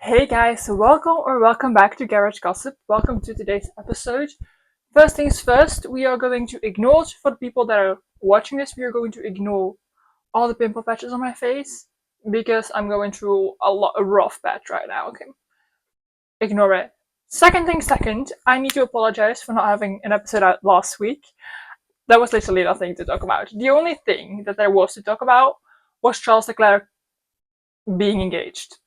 Hey guys, welcome back to Garage Gossip. Welcome to today's episode. First things first, we are going to ignore, for the people that are watching this, we are going to ignore all the pimple patches on my face because I'm going through a rough patch right now, okay? Ignore it. Second thing second, I need to apologize for not having an episode out last week. There was literally nothing to talk about. The only thing that there was to talk about was Charles Leclerc being engaged.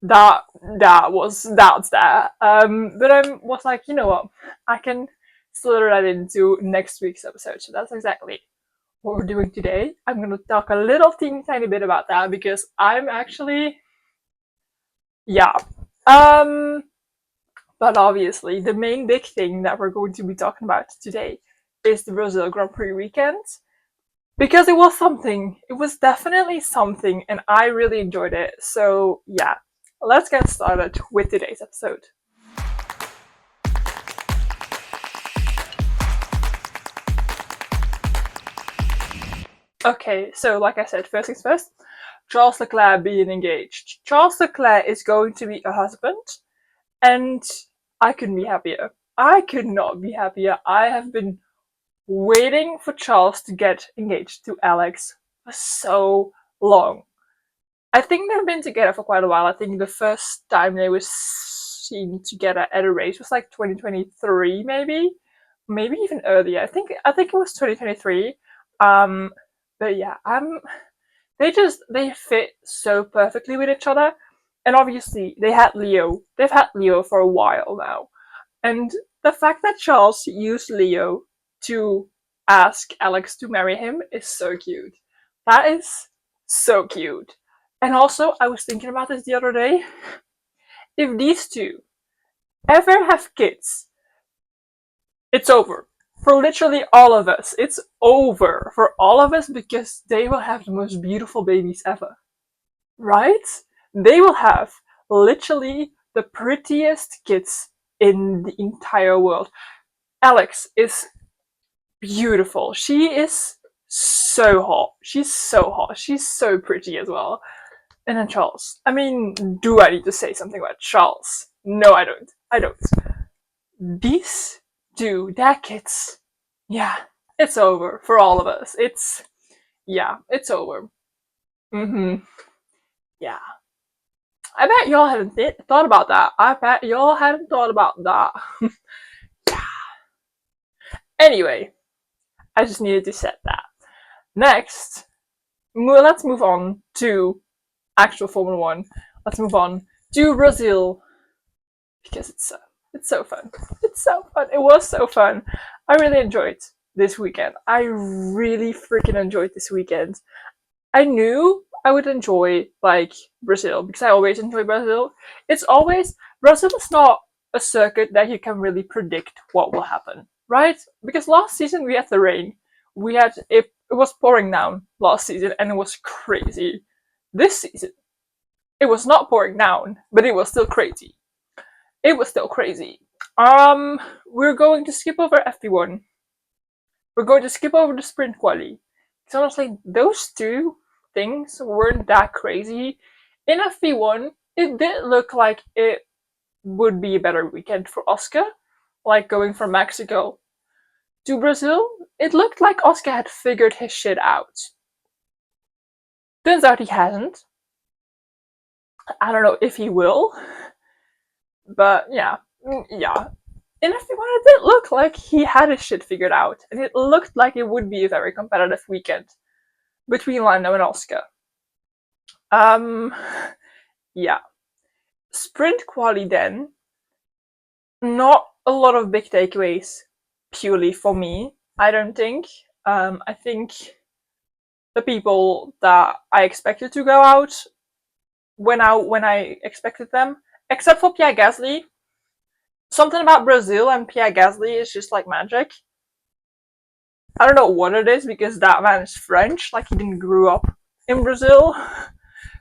That's that. But I was like, you know what? I can slither that into next week's episode. So that's exactly what we're doing today. I'm gonna talk a little teeny tiny bit about that because I'm actually, yeah. But obviously the main big thing that we're going to be talking about today is the Brazil Grand Prix weekend. Because it was something. It was definitely something, and I really enjoyed it. So yeah, let's get started with today's episode. Okay, so like I said, first things first, Charles Leclerc being engaged. Charles Leclerc is going to be a husband, and I couldn't be happier. I could not be happier. I have been waiting for Charles to get engaged to Alex for so long. I think they've been together for quite a while. I think the first time they were seen together at a race was like 2023, maybe even earlier. I think it was 2023. But yeah, they fit so perfectly with each other, and obviously they had Leo. They've had Leo for a while now, and the fact that Charles used Leo to ask Alex to marry him is so cute. That is so cute. And also, I was thinking about this the other day. If these two ever have kids, it's over. For literally all of us. It's over for all of us because they will have the most beautiful babies ever. Right? They will have literally the prettiest kids in the entire world. Alex is beautiful. She is so hot. She's so hot. She's so pretty as well. And then Charles. I mean, do I need to say something about Charles? No, I don't. I don't. These two, their kids. Yeah, it's over for all of us. It's over. Yeah. I bet y'all hadn't thought about that. I bet y'all hadn't thought about that. Yeah. Anyway, I just needed to set that. Next, let's move on to actual Formula One. Let's move on to Brazil because it's so fun. It's so fun. It was so fun. I really enjoyed this weekend. I really freaking enjoyed this weekend. I knew I would enjoy like Brazil because I always enjoy Brazil. Brazil is not a circuit that you can really predict what will happen, right? Because last season we had the rain. It was pouring down last season and it was crazy. This season it was not pouring down, but it was still crazy. It was still crazy. We're going to skip over FP1. We're going to skip over the sprint quali. Because honestly, those two things weren't that crazy. In FP1, it did look like it would be a better weekend for Oscar. Like going from Mexico to Brazil, it looked like Oscar had figured his shit out. Turns out he hasn't. I don't know if he will. But yeah. In FP1, it did look like he had his shit figured out. And it looked like it would be a very competitive weekend between Lando and Oscar. Yeah. Sprint quali then. Not a lot of big takeaways purely for me, I don't think. I think the people that I expected to go out went out when I expected them, except for Pierre Gasly. Something about Brazil and Pierre Gasly is just like magic. I don't know what it is because that man is French, like he didn't grow up in Brazil.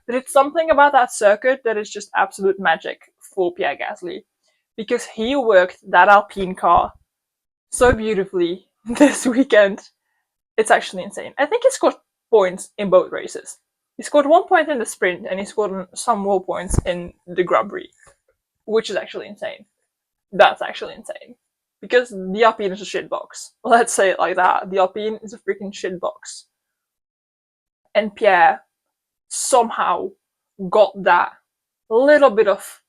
But it's something about that circuit that is just absolute magic for Pierre Gasly. Because he worked that Alpine car so beautifully this weekend. It's actually insane. I think he scored points in both races. He scored 1 point in the sprint and he scored some more points in the Grand Prix. which is actually insane. That's actually insane. Because the Alpine is a shitbox. Let's say it like that. The Alpine is a freaking shitbox. And Pierre somehow got that little bit of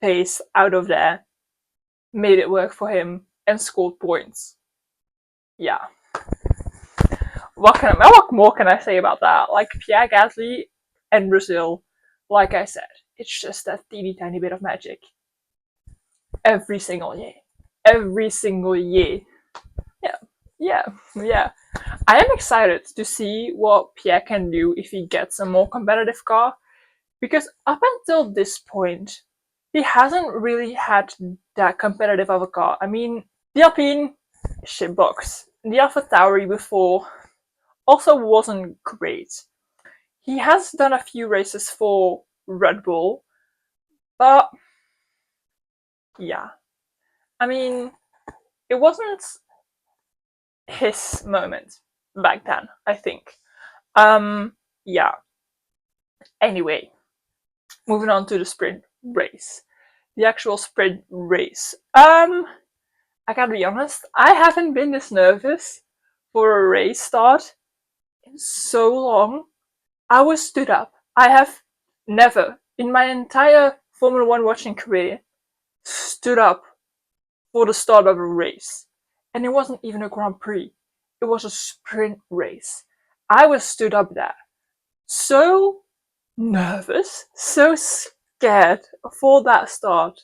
pace out of there, made it work for him, and scored points. Yeah. What more can I say about that? Like, Pierre Gasly and Brazil, like I said, it's just that teeny tiny bit of magic. Every single year. Every single year. Yeah. I am excited to see what Pierre can do if he gets a more competitive car, because up until this point, he hasn't really had that competitive of a car. I mean, the Alpine, shitbox. The AlphaTauri before also wasn't great. He has done a few races for Red Bull, but yeah. I mean, it wasn't his moment back then, I think. Yeah. Anyway, moving on to the sprint race. The actual sprint race. I gotta be honest, I haven't been this nervous for a race start in so long. I was stood up. I have never, in my entire Formula One watching career, stood up for the start of a race. And it wasn't even a Grand Prix. It was a sprint race. I was stood up there. So nervous, so scared for that start.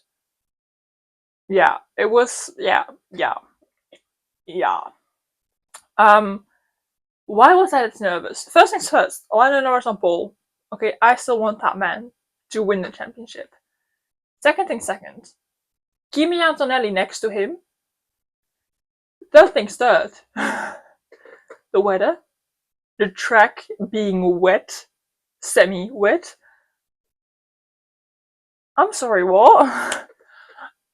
Yeah, it was, yeah. Why was I this nervous? First things first, Lando Norris on pole. Okay, I still want that man to win the championship. Second thing second, Kimi Antonelli next to him. Third things third, the weather, the track being wet, semi-wet. I'm sorry, what?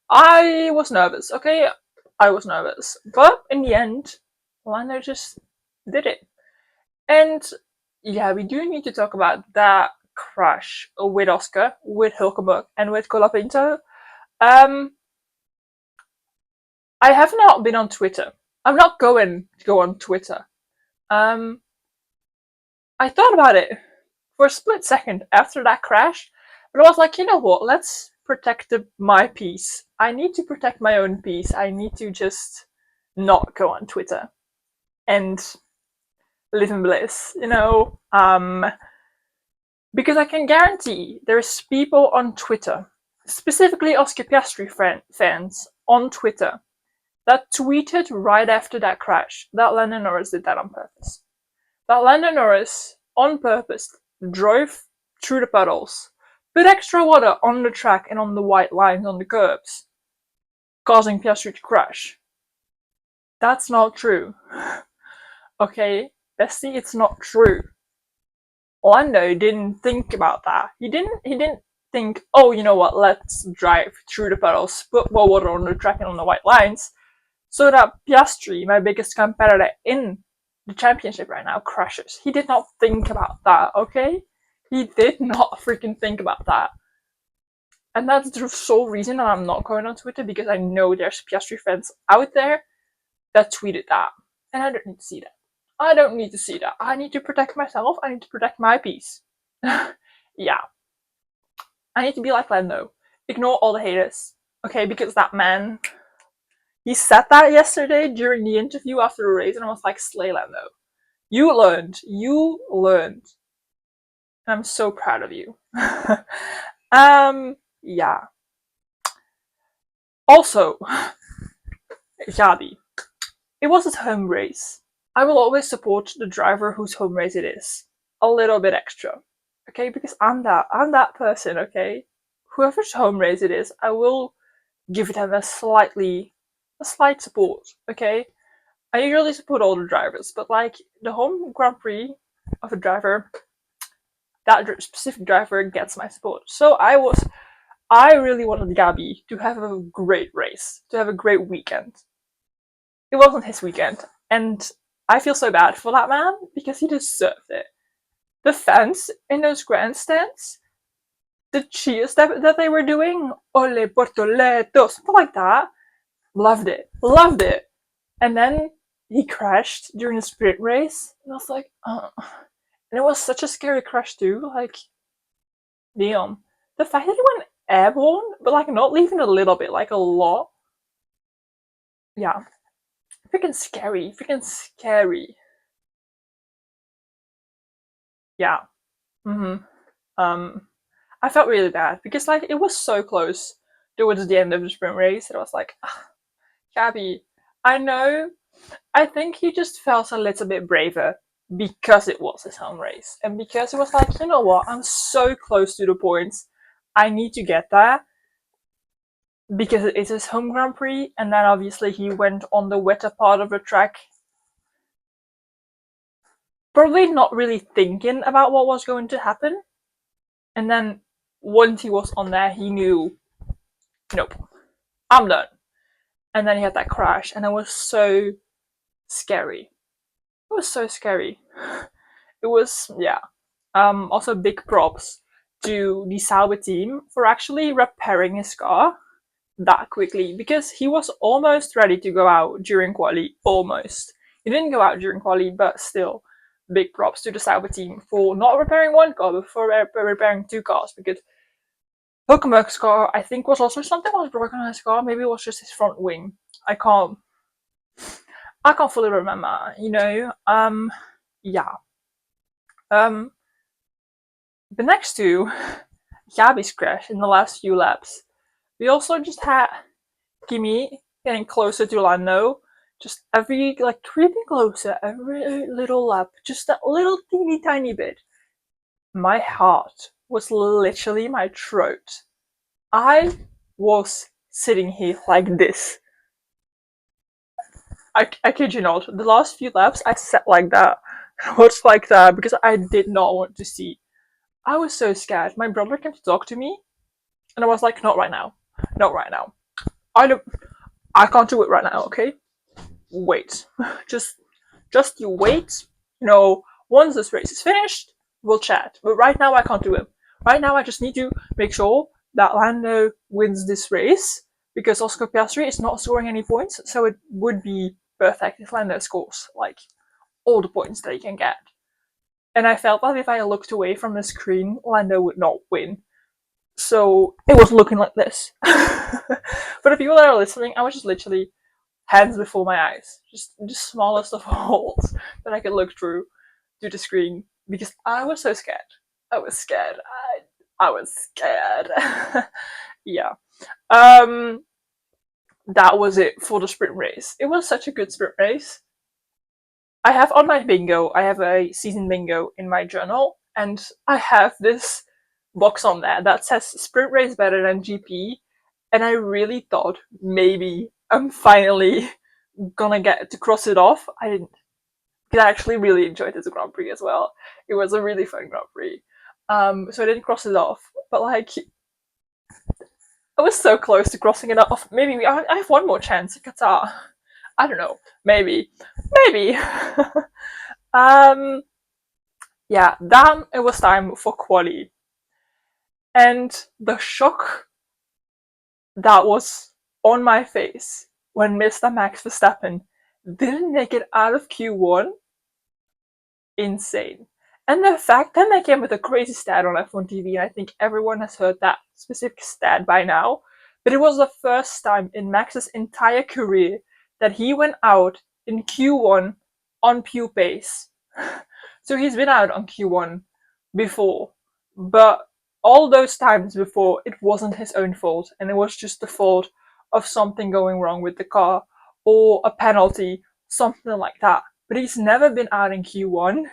I was nervous, okay? I was nervous. But in the end, Lando just did it. And yeah, we do need to talk about that crash with Oscar, with Hülkenberg, and with Colapinto. I have not been on Twitter. I'm not going to go on Twitter. I thought about it for a split second after that crash, but I was like, you know what? Let's protect my peace. I need to protect my own peace. I need to just not go on Twitter and live in bliss, you know? Because I can guarantee there's people on Twitter, specifically Oscar Piastri fans on Twitter, that tweeted right after that crash that Lando Norris did that on purpose. That Lando Norris, on purpose, drove through the puddles, put extra water on the track and on the white lines on the curbs, causing Piastri to crash. That's not true. Okay, bestie, it's not true. Lando didn't think about that. He didn't think, oh, you know what, let's drive through the puddles, put more water on the track and on the white lines, so that Piastri, my biggest competitor in the championship right now, crashes. He did not think about that, okay? He did not freaking think about that. And that's the sole reason I'm not going on Twitter, because I know there's Piastri fans out there that tweeted that. And I don't need to see that. I don't need to see that. I need to protect myself. I need to protect my peace. Yeah. I need to be like Lando. Ignore all the haters. Okay, because that man, he said that yesterday during the interview after the race, and I was like, slay Lando. You learned. You learned. And I'm so proud of you. Yeah. Also, Gabi. It was his home race. I will always support the driver whose home race it is. A little bit extra. Okay, because I'm that person, okay? Whoever's home race it is, I will give them a slight support, okay? I usually support all the drivers, but like the home Grand Prix of a driver, that specific driver gets my support. So I really wanted Gabi to have a great race, to have a great weekend. It wasn't his weekend, and I feel so bad for that man because he deserved it. The fans in those grandstands, the cheers that they were doing, Ole Bortoleto, something like that. Loved it. Loved it. And then he crashed during the sprint race. And I was like, and it was such a scary crash too. Like, damn. The fact that he went airborne, but like not leaving a little bit, like a lot. Yeah. Freaking scary. Freaking scary. Yeah. Mm-hmm. I felt really bad because like it was so close towards the end of the sprint race. And I was like, Gabby, I know. I think he just felt a little bit braver because it was his home race and because it was like, you know what, I'm so close to the points. I need to get there because it is his home Grand Prix. And then obviously he went on the wetter part of the track, probably not really thinking about what was going to happen. And then once he was on there, he knew, nope, I'm done. And then he had that crash, and it was so scary. It was so scary. It was, yeah. Also, big props to the Sauber team for actually repairing his car that quickly because he was almost ready to go out during quali. Almost. He didn't go out during quali, but still, big props to the Sauber team for not repairing one car, but for repairing two cars because Hulkenberg's car, I think, was also something was broken on his car. Maybe it was just his front wing. I can't fully remember, you know. Yeah. Um, but next to Gabi's crash in the last few laps, we also just had Kimi getting closer to Lando, just every like creeping closer every little lap, just that little teeny tiny bit. My heart was literally my throat. I was sitting here like this. I kid you not. The last few laps, I sat like that. I was like that because I did not want to see. I was so scared. My brother came to talk to me, and I was like, "Not right now. Not right now. I don't. I can't do it right now. Okay, wait. just, just you wait. You know, once this race is finished, we'll chat. But right now, I can't do it. Right now, I just need to make sure that Lando wins this race because Oscar Piastri is not scoring any points. So it would be perfect if Lando scores like all the points that he can get. And I felt that if I looked away from the screen, Lando would not win. So it was looking like this. For the people that are listening, I was just literally hands before my eyes, just the smallest of holes that I could look through to the screen because I was so scared. I was scared. I was scared. Yeah. That was it for the sprint race. It was such a good sprint race. I have on my bingo, I have a season bingo in my journal, and I have this box on there that says sprint race better than GP, and I really thought maybe I'm finally gonna get to cross it off. I didn't. Because I actually really enjoyed this Grand Prix as well. It was a really fun Grand Prix. So I didn't cross it off, but like I was so close to crossing it off. Maybe I have one more chance at Qatar. I don't know. Maybe. Yeah, then it was time for quali. And the shock that was on my face when Mr. Max Verstappen didn't make it out of Q1, insane. And the fact that they came with a crazy stat on F1 TV, and I think everyone has heard that specific stat by now, but it was the first time in Max's entire career that he went out in Q1 on pure pace. So he's been out on Q1 before, but all those times before, it wasn't his own fault, and it was just the fault of something going wrong with the car, or a penalty, something like that. But he's never been out in Q1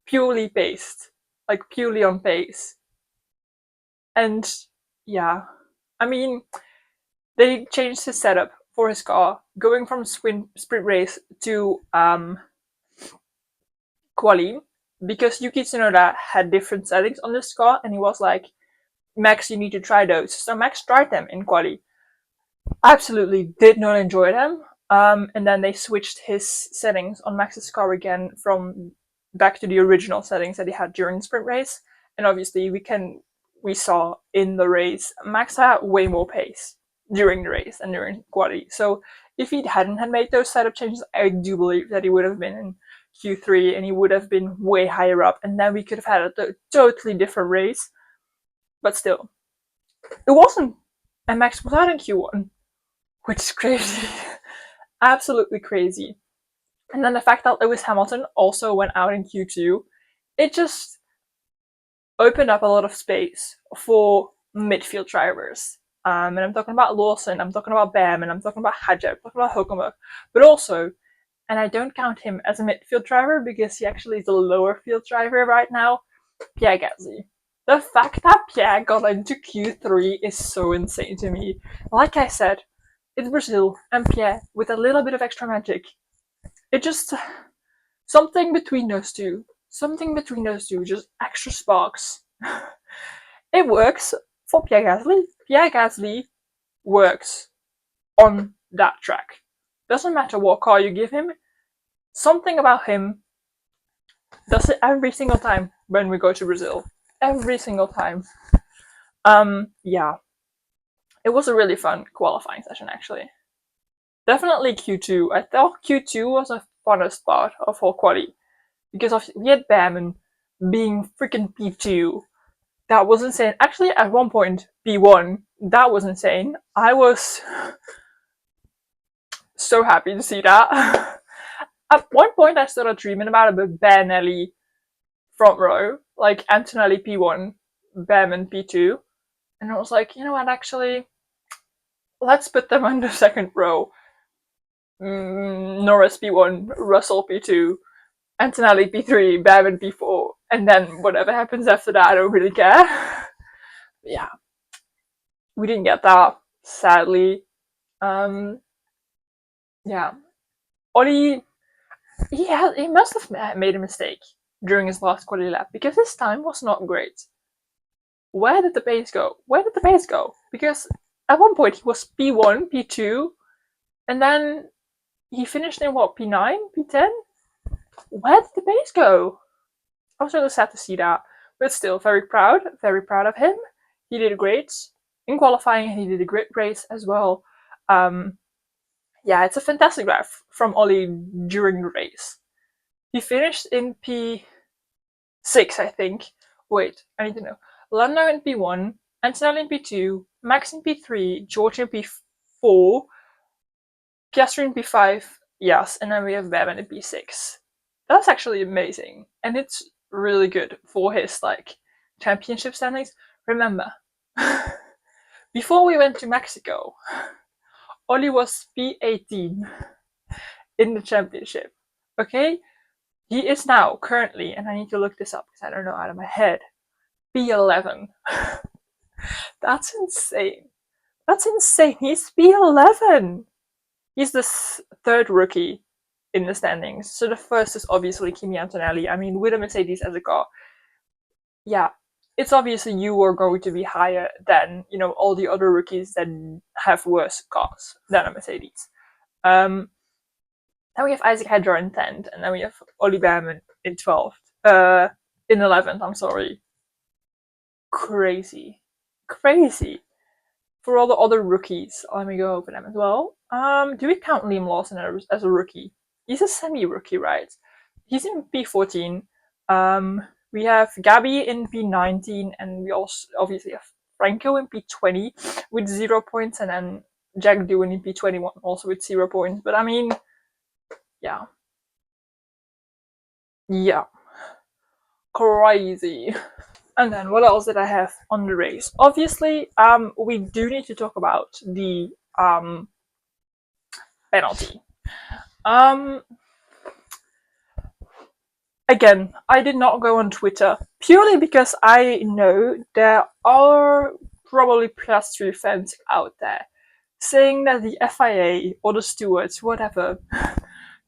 purely paced, like purely on pace. And yeah, I mean, they changed his setup for his car, going from sprint race to quali, because Yuki Tsunoda had different settings on this car, and he was like, Max, you need to try those. So Max tried them in quali. Absolutely did not enjoy them. And then they switched his settings on Max's car again from back to the original settings that he had during the sprint race. And obviously we saw in the race, Max had way more pace during the race and during quali. So if he hadn't had made those setup changes, I do believe that he would have been in Q3 and he would have been way higher up, and then we could have had a totally different race. But still, it wasn't. And Max was out in Q1, which is crazy. Absolutely crazy. And then the fact that Lewis Hamilton also went out in Q2, it just opened up a lot of space for midfield drivers. And I'm talking about Lawson, I'm talking about Bearman, I'm talking about Hadjar, I'm talking about Hülkenberg, but also, and I don't count him as a midfield driver because he actually is a lower field driver right now, Pierre Gasly. The fact that Pierre got into Q3 is so insane to me. Like I said, it's Brazil and Pierre with a little bit of extra magic. It just, something between those two, just extra sparks. It works for Pierre Gasly. Pierre Gasly works on that track. Doesn't matter what car you give him, something about him does it every single time when we go to Brazil. Every single time. Yeah. It was a really fun qualifying session, actually. Definitely Q2. I thought Q2 was a funnest part of whole quali. Because we had Bearman being freaking P2. That was insane. Actually, at one point, P1, that was insane. I was so happy to see that. At one point, I started dreaming about a Bearnelli front row, like Antonelli P1, Bearman P2. And I was like, you know what, actually, let's put them on the second row. Norris P1, Russell P2, Antonelli P3, Bearman P4, and then whatever happens after that, I don't really care. Yeah. We didn't get that, sadly. Yeah. Ollie, he must have made a mistake during his last quali lap because his time was not great. Where did the pace go? Because at one point he was P1, P2, and then he finished in what, P9, P10? Where did the pace go? I was really sad to see that, but still very proud of him. He did great in qualifying and he did a great race as well. Yeah, it's a fantastic graph from Ollie during the race. He finished in P6, I think. Wait, I need to know. Lando in P1, Antonelli in P2, Max in P3, George in P4, Piastri in P5, yes, and then we have Bearman in P6. That's actually amazing, and it's really good for his like championship standings. Remember, before we went to Mexico, Ollie was P18 in the championship. Okay, he is now currently, and I need to look this up because I don't know out of my head, P11. That's insane. He's P11. He's the third rookie in the standings. So the first is obviously Kimi Antonelli. I mean, with a Mercedes as a car, yeah, it's obviously you are going to be higher than, you know, all the other rookies that have worse cars than a Mercedes. Then we have Isaac Hadjar in 10th, and then we have Ollie Bearman in 12th. In 11th, I'm sorry. Crazy. For all the other rookies, let me go over them as well. Do we count Liam Lawson as a rookie? He's a semi-rookie, right? He's in P14. We have Gabby in P19, and we also obviously have Franco in P20 with 0 points, and then Jack Doohan in P21 also with 0 points. But I mean, yeah. Crazy. And then what else did I have on the race? Obviously, we do need to talk about the penalty. Again, I did not go on Twitter purely because I know there are probably Piastri fans out there saying that the FIA or the stewards, whatever,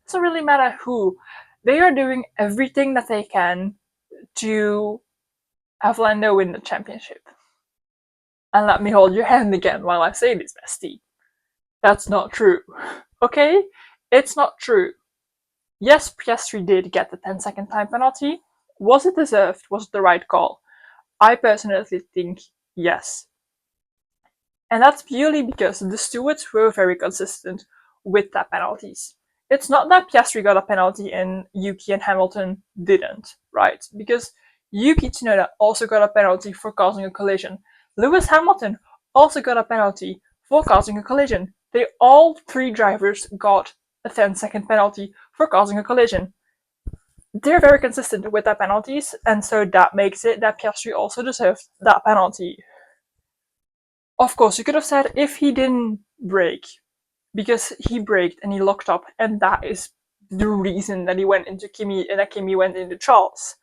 doesn't really matter who, they are doing everything that they can to have Lando win the championship. And let me hold your hand again while I say this, bestie. That's not true. Okay? It's not true. Yes, Piastri did get the 10-second time penalty. Was it deserved? Was it the right call? I personally think yes. And that's purely because the stewards were very consistent with their penalties. It's not that Piastri got a penalty and Yuki and Hamilton didn't, right? Because Yuki Tsunoda also got a penalty for causing a collision. Lewis Hamilton also got a penalty for causing a collision. They all three drivers got a 10-second penalty for causing a collision. They're very consistent with their penalties, and so that makes it that Piastri also deserved that penalty. Of course, you could have said if he didn't brake, because he braked and he locked up, and that is the reason that he went into Kimi and that Kimi went into Charles.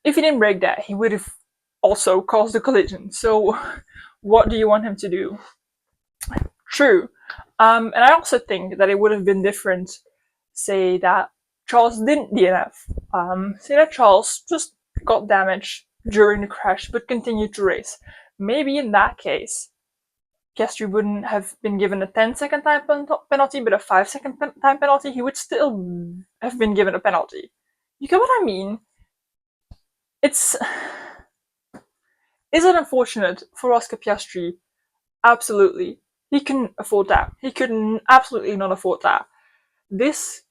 If he didn't brake that, he would have also caused a collision. So, what do you want him to do? True. And I also think that it would have been different, say that Charles didn't DNF. Say that Charles just got damaged during the crash but continued to race. Maybe in that case, Piastri wouldn't have been given a 10-second time penalty, but a 5-second time penalty. He would still have been given a penalty. You get what I mean? Is it unfortunate for Oscar Piastri? Absolutely. He couldn't afford that. He could absolutely not afford that. This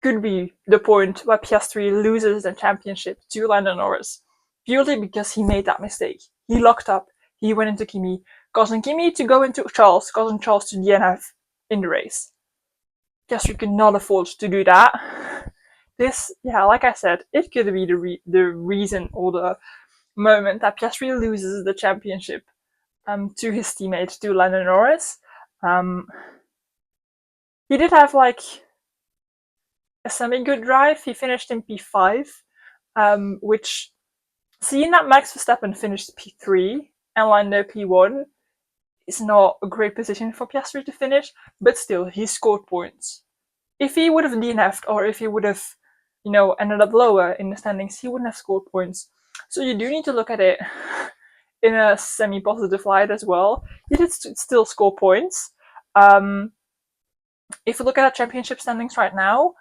could be the point where Piastri loses the championship to Lando Norris, purely because he made that mistake. He locked up, he went into Kimi, causing Kimi to go into Charles, causing Charles to DNF in the race. Piastri could not afford to do that. This, like I said, it could be the reason or the moment that Piastri loses the championship to his teammate, to Lando Norris. He did have a semi-good drive. He finished in P5, which, seeing that Max Verstappen finished P3 and Lando P1, is not a great position for Piastri to finish, but still, he scored points. If he would have DNF'd, or if he would have, ended up lower in the standings, he wouldn't have scored points. So you do need to look at it in a semi-positive light as well. He did still score points. If you look at our championship standings right now,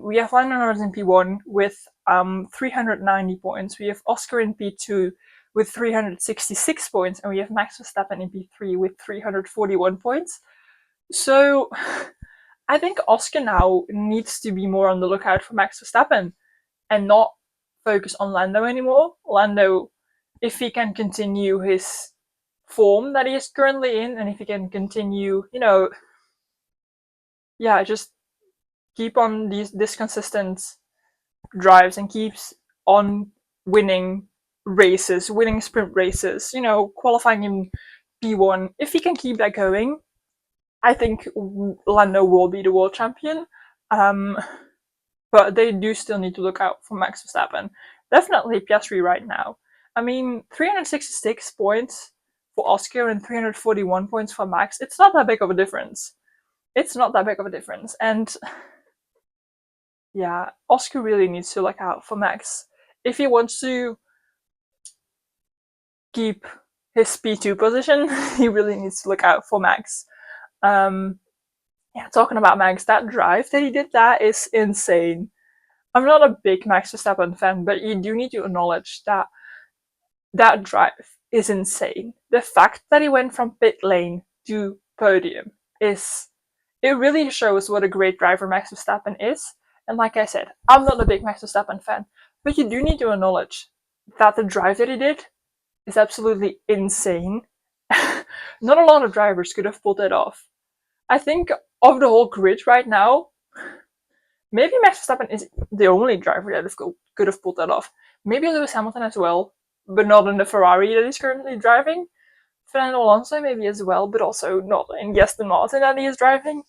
we have Lando Norris in P1 with 390 points. We have Oscar in P2 with 366 points, and we have Max Verstappen in P3 with 341 points. So I think Oscar now needs to be more on the lookout for Max Verstappen and not focus on Lando anymore. Lando, if he can continue his form that he is currently in, and if he can continue, just keep on this consistent drives and keeps on winning races, winning sprint races, qualifying in P1. If he can keep that going, I think Lando will be the world champion. But they do still need to look out for Max Verstappen. Definitely Piastri right now. I mean, 366 points for Oscar and 341 points for Max. It's not that big of a difference. And Oscar really needs to look out for Max. If he wants to keep his P2 position, he really needs to look out for Max. Talking about Max, that drive that he did, that is insane. I'm not a big Max Verstappen fan, but you do need to acknowledge that that drive is insane. The fact that he went from pit lane to podium it really shows what a great driver Max Verstappen is. And like I said, I'm not a big Max Verstappen fan, but you do need to acknowledge that the drive that he did is absolutely insane. Not a lot of drivers could have pulled it off. I think of the whole grid right now, maybe Max Verstappen is the only driver that could have pulled that off. Maybe Lewis Hamilton as well, but not in the Ferrari that he's currently driving. Fernando Alonso maybe as well, but also not in Aston Martin that he is driving.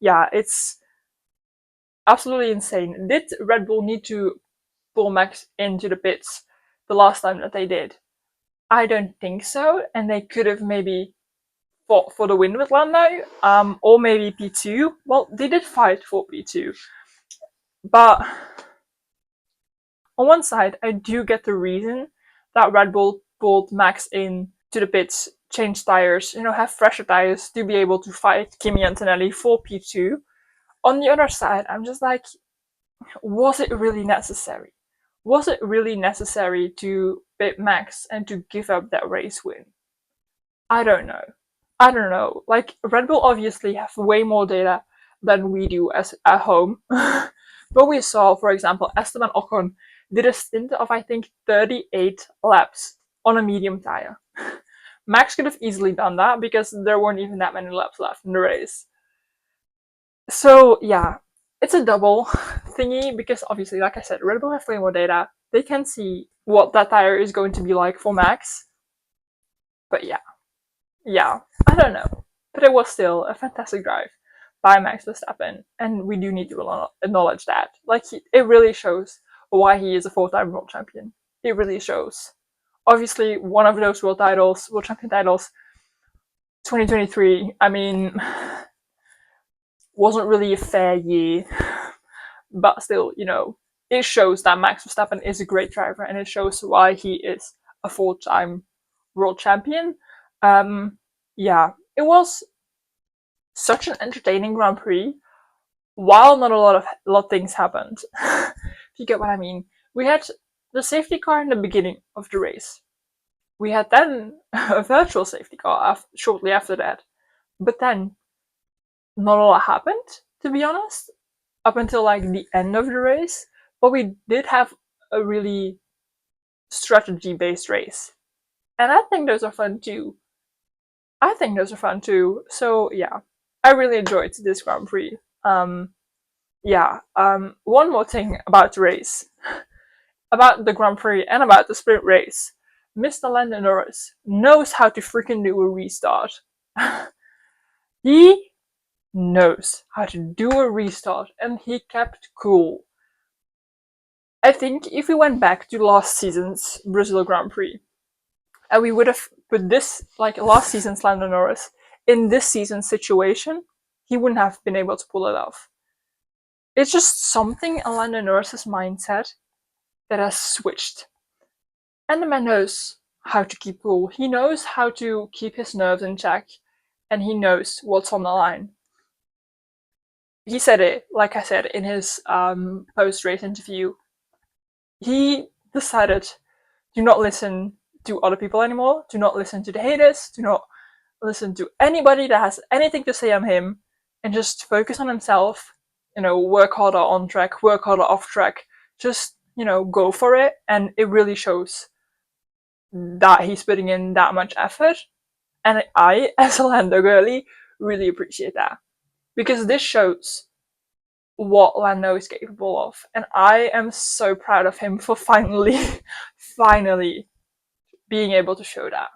It's absolutely insane. Did Red Bull need to pull Max into the pits the last time that they did? I don't think so, and they could have maybe fought for the win with Lando, or maybe P2. Well, they did fight for P2, but on one side, I do get the reason that Red Bull pulled Max in to the pits, change tires, have fresher tires to be able to fight Kimi Antonelli for P2. On the other side, I'm just like, was it really necessary? Was it really necessary to pit Max and to give up that race win? I don't know. I don't know. Like, Red Bull obviously have way more data than we do as at home. But we saw, for example, Esteban Ocon did a stint of, I think, 38 laps on a medium tire. Max could have easily done that because there weren't even that many laps left in the race. So, yeah, it's a double thingy because obviously, like I said, Red Bull have way more data. They can see what that tire is going to be like for Max. But yeah, I don't know. But it was still a fantastic drive by Max Verstappen, and we do need to acknowledge that. Like, it really shows why he is a four-time world champion. It really shows. Obviously, one of those world champion titles, 2023, I mean, wasn't really a fair year, but still, it shows that Max Verstappen is a great driver, and it shows why he is a four-time world champion. Yeah, it was such an entertaining Grand Prix, while not a lot of things happened. If you get what I mean. We had the safety car in the beginning of the race. We had then a virtual safety car shortly after that. But then, not a lot happened, to be honest, up until like the end of the race. But we did have a really strategy-based race. And I think those are fun too. So yeah, I really enjoyed this Grand Prix. One more thing about the race, about the Grand Prix and about the sprint race. Mr. Lando Norris knows how to freaking do a restart. He knows how to do a restart, and he kept cool. I think if we went back to last season's Brazil Grand Prix, and we would have put this, like last season's Lando Norris, in this season's situation, he wouldn't have been able to pull it off. It's just something in Lando Norris's mindset that has switched. And the man knows how to keep cool. He knows how to keep his nerves in check, and he knows what's on the line. He said it, like I said, in his post-race interview. He decided to not listen to other people anymore, to not listen to the haters, to not listen to anybody that has anything to say on him, and just focus on himself. Work harder on track, work harder off track. Just, go for it. And it really shows that he's putting in that much effort. And I, as a Lando girly, really appreciate that. Because this shows what Lando is capable of. And I am so proud of him for finally being able to show that.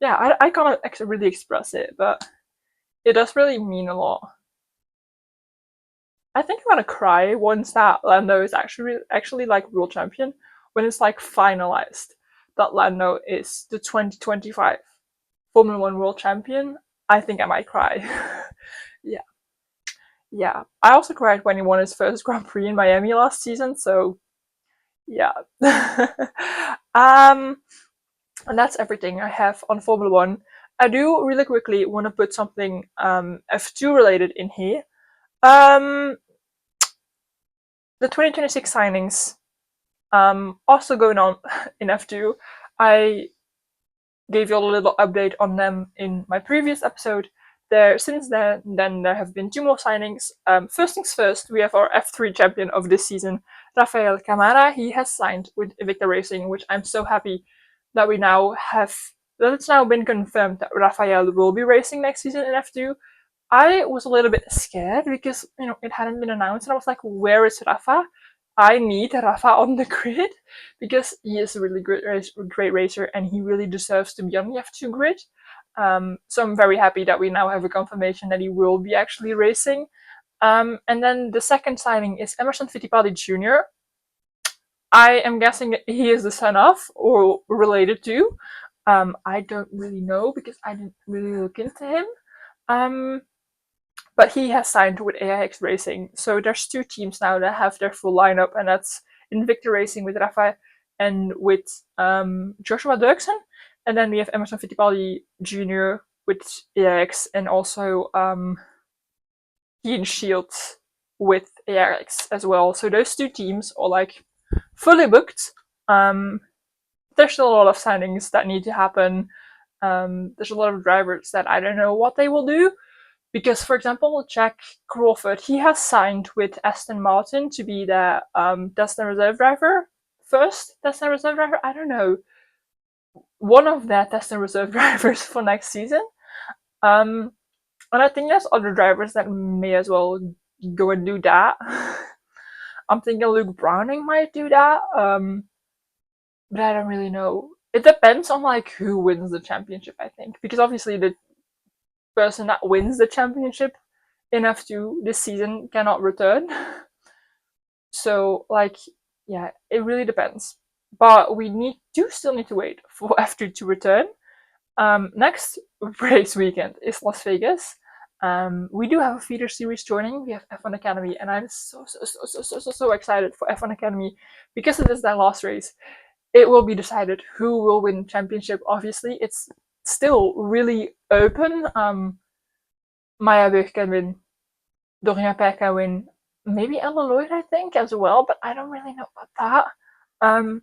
Yeah, I can't really express it, but it does really mean a lot. I think I'm gonna cry once that Lando is actually like world champion, when it's like finalized that Lando is the 2025 Formula One world champion. I think I might cry. Yeah. I also cried when he won his first Grand Prix in Miami last season, so yeah. And that's everything I have on Formula One. I do really quickly want to put something F2 related in here. The 2026 signings also going on in F2. I gave you a little update on them in my previous episode. Since then there have been two more signings. First things first, we have our F3 champion of this season, Rafael Camara. He has signed with Victor Racing, which I'm so happy that it's now been confirmed that Rafael will be racing next season in F2. I was a little bit scared because it hadn't been announced, and I was like, where is Rafa? I need Rafa on the grid because he is a really great racer, and he really deserves to be on the F2 grid. So I'm very happy that we now have a confirmation that he will be actually racing. And then the second signing is Emerson Fittipaldi Jr. I am guessing that he is the son of or related to. I don't really know because I didn't really look into him. But he has signed with AIX Racing. So there's two teams now that have their full lineup, and that's Invicta Racing with Rafa and with Joshua Dirksen. And then we have Emerson Fittipaldi Jr. with AIX, and also Ian Shields with AIX as well. So those two teams are like fully booked. There's still a lot of signings that need to happen. There's a lot of drivers that I don't know what they will do. Because, for example, Jack Crawford, he has signed with Aston Martin to be their Destin Reserve driver. First Destin Reserve driver? I don't know. One of their Destin Reserve drivers for next season. And I think there's other drivers that may as well go and do that. I'm thinking Luke Browning might do that. But I don't really know. It depends on like who wins the championship, I think. Because obviously the person that wins the championship in F2 this season cannot return. So like, yeah, it really depends. But we still need to wait for F2 to return. Next race weekend is Las Vegas. We do have a feeder series joining. We have F1 Academy, and I'm so excited for F1 Academy because it is their last race. It will be decided who will win championship. Obviously, it's still really open. Maya Bug can win. Dorian Père can win. Maybe Ella Lloyd, I think, as well, but I don't really know about that.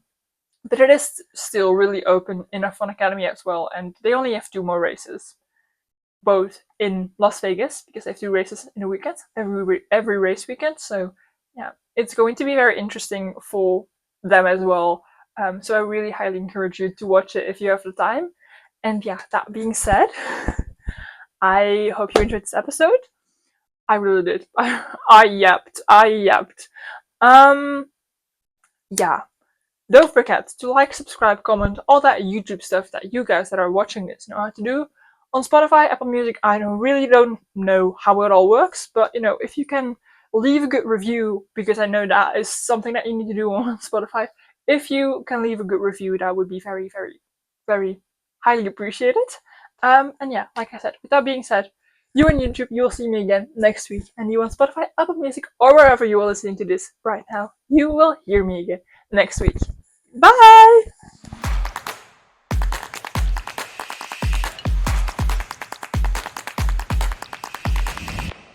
But it is still really open in F1 Academy as well, and they only have 2 more races. Both in Las Vegas, because they have 2 races in a weekend, every race weekend. So yeah, it's going to be very interesting for them as well. So I really highly encourage you to watch it if you have the time. And yeah, that being said, I hope you enjoyed this episode. I really did. I yapped. Yeah. Don't forget to like, subscribe, comment, all that YouTube stuff that you guys that are watching this know how to do. On Spotify, Apple Music, I really don't know how it all works, but if you can leave a good review, because I know that is something that you need to do on Spotify. If you can leave a good review, that would be very, very, very highly appreciated. And yeah, like I said, with that being said, you on YouTube, you'll see me again next week. And you on Spotify, Apple Music, or wherever you are listening to this right now, you will hear me again next week. Bye!